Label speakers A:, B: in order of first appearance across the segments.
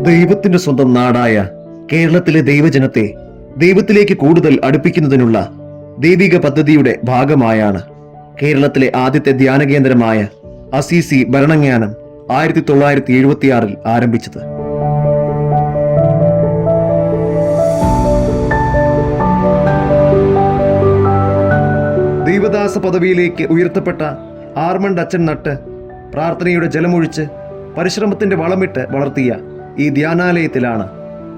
A: ദൈവത്തിന്റെ സ്വന്തം നാടായ കേരളത്തിലെ ദൈവജനത്തെ ദൈവത്തിലേക്ക് കൂടുതൽ അടുപ്പിക്കുന്നതിനുള്ള ദൈവിക പദ്ധതിയുടെ ഭാഗമായാണ് കേരളത്തിലെ ആദ്യത്തെ ധ്യാന കേന്ദ്രമായ അസീസി ഭരണജ്ഞാനം 1976 ആരംഭിച്ചത്. ദൈവദാസ പദവിയിലേക്ക് ഉയർത്തപ്പെട്ട ആർമണ്ട് അച്ഛൻ നട്ട് പ്രാർത്ഥനയുടെ ജലമൊഴിച്ച് പരിശ്രമത്തിന്റെ വളമിട്ട് വളർത്തിയ ഈ ധ്യാനാലയത്തിലാണ്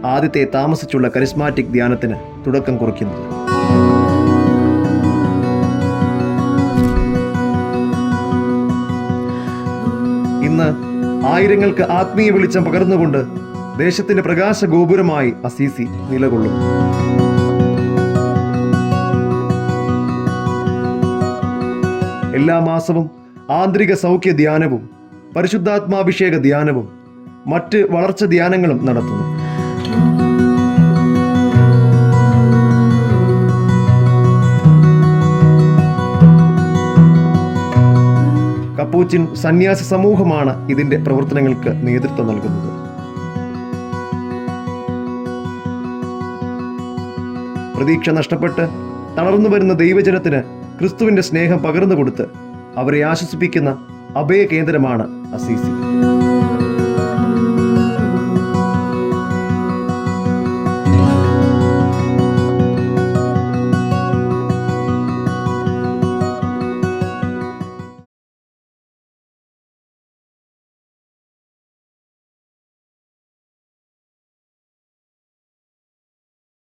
A: ആദ്യത്തെ താമസിച്ചുള്ള കരിസ്മാറ്റിക് ധ്യാനത്തിന് തുടക്കം കുറിക്കുന്നത്. ഇന്ന് ആയിരങ്ങൾക്ക് ആത്മീയ വെളിച്ചം പകർന്നുകൊണ്ട് ദേശത്തിന്റെ പ്രകാശ ഗോപുരമായി അസീസി നിലകൊള്ളുന്നു. എല്ലാ മാസവും ആന്തരിക സൗഖ്യ ധ്യാനവും പരിശുദ്ധാത്മാഭിഷേക ധ്യാനവും മറ്റ് വളർച്ച ധ്യാനങ്ങളും നടത്തുന്നു. കപ്പൂച്ചിൻ സന്യാസ സമൂഹമാണ് ഇതിന്റെ പ്രവർത്തനങ്ങൾക്ക് നേതൃത്വം നൽകുന്നത്. പ്രതീക്ഷ നഷ്ടപ്പെട്ട് തളർന്നു വരുന്ന ദൈവജനത്തിന് ക്രിസ്തുവിന്റെ സ്നേഹം പകർന്നു കൊടുത്ത് അവരെ ആശ്വസിപ്പിക്കുന്ന അഭയ കേന്ദ്രമാണ് അസീസി.